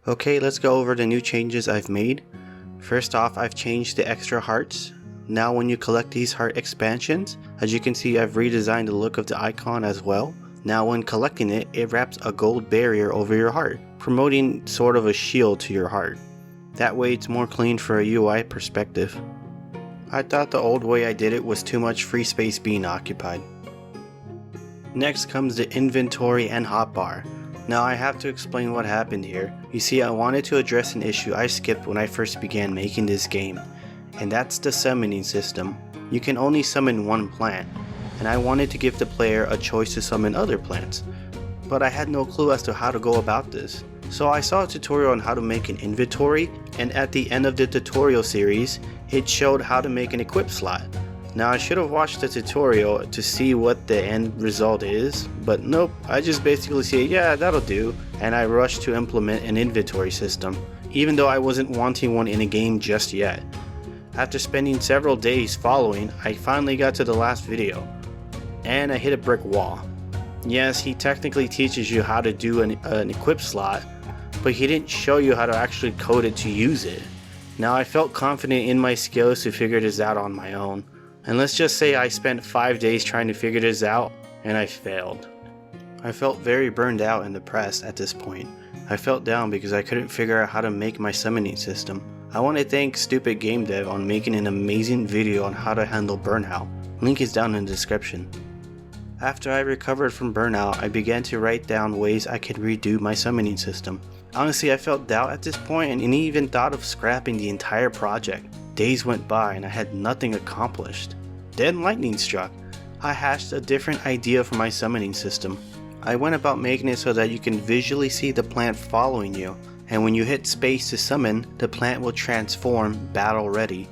Okay, let's go over the new changes I've made. First off, I've changed the extra hearts. Now when you collect these heart expansions, as you can see, I've redesigned the look of the icon as well. Now when collecting it, it wraps a gold barrier over your heart, promoting sort of a shield to your heart. That way it's more clean for a UI perspective. I thought the old way I did it was too much free space being occupied. Next comes the inventory and hotbar. Now I have to explain what happened here. You see, I wanted to address an issue I skipped when I first began making this game, and that's the summoning system. You can only summon one plant, and I wanted to give the player a choice to summon other plants, but I had no clue as to how to go about this. So I saw a tutorial on how to make an inventory, and at the end of the tutorial series, it showed how to make an equip slot. Now I should have watched the tutorial to see what the end result is, but nope, I just basically say yeah, that'll do, and I rushed to implement an inventory system, even though I wasn't wanting one in a game just yet. After spending several days following, I finally got to the last video, and I hit a brick wall. Yes, he technically teaches you how to do an equip slot, but he didn't show you how to actually code it to use it. Now I felt confident in my skills to figure this out on my own. And let's just say I spent 5 days trying to figure this out, and I failed. I felt very burned out and depressed at this point. I felt down because I couldn't figure out how to make my summoning system. I want to thank Stupid Game Dev on making an amazing video on how to handle Burnout. Link is down in the description. After I recovered from Burnout, I began to write down ways I could redo my summoning system. Honestly, I felt doubt at this point and even thought of scrapping the entire project. Days went by and I had nothing accomplished. Then lightning struck. I hatched a different idea for my summoning system. I went about making it so that you can visually see the plant following you, and when you hit space to summon, the plant will transform battle ready.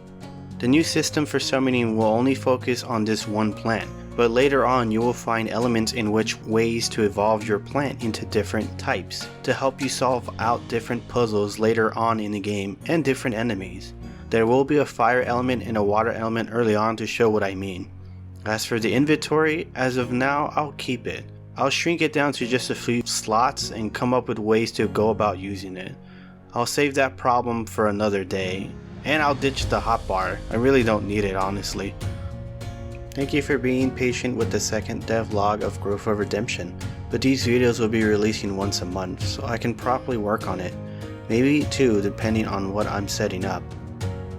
The new system for summoning will only focus on this one plant, but later on you will find elements in which ways to evolve your plant into different types to help you solve out different puzzles later on in the game and different enemies. There will be a fire element and a water element early on to show what I mean. As for the inventory, as of now, I'll keep it. I'll shrink it down to just a few slots and come up with ways to go about using it. I'll save that problem for another day, and I'll ditch the hotbar. I really don't need it, honestly. Thank you for being patient with the second devlog of Growth of Redemption, but these videos will be releasing once a month, so I can properly work on it. Maybe 2 depending on what I'm setting up.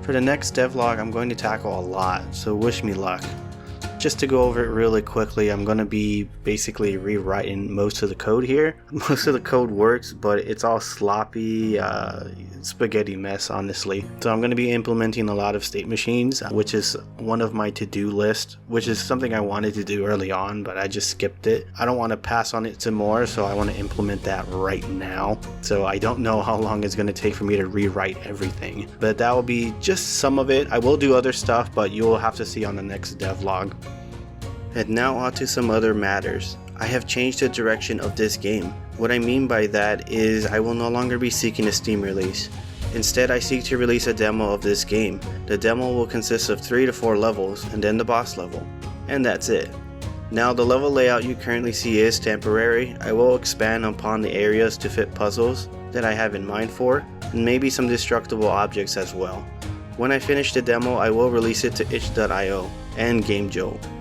For the next devlog, I'm going to tackle a lot, so wish me luck. Just to go over it really quickly, I'm going to be basically rewriting most of the code here. Most of the code works, but it's all sloppy, spaghetti mess, honestly. So I'm going to be implementing a lot of state machines, which is one of my to-do list, which is something I wanted to do early on, but I just skipped it. I don't want to pass on it some more, so I want to implement that right now. So I don't know how long it's going to take for me to rewrite everything, but that will be just some of it. I will do other stuff, but you will have to see on the next devlog. And now on to some other matters. I have changed the direction of this game. What I mean by that is I will no longer be seeking a Steam release. Instead, I seek to release a demo of this game. The demo will consist of 3 to 4 levels and then the boss level. And that's it. Now the level layout you currently see is temporary. I will expand upon the areas to fit puzzles that I have in mind for, and maybe some destructible objects as well. When I finish the demo, I will release it to itch.io and GameJolt.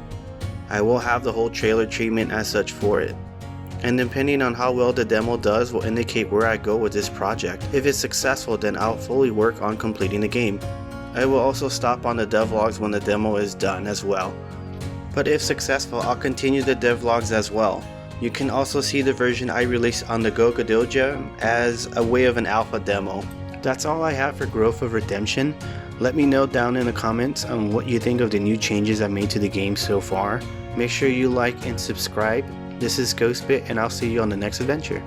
I will have the whole trailer treatment as such for it. And depending on how well the demo does will indicate where I go with this project. If it's successful, then I'll fully work on completing the game. I will also stop on the devlogs when the demo is done as well. But if successful, I'll continue the devlogs as well. You can also see the version I released on the godot as a way of an alpha demo. That's all I have for Growth of Redemption. Let me know down in the comments on what you think of the new changes I made to the game so far. Make sure you like and subscribe. This is Ghostbit, and I'll see you on the next adventure.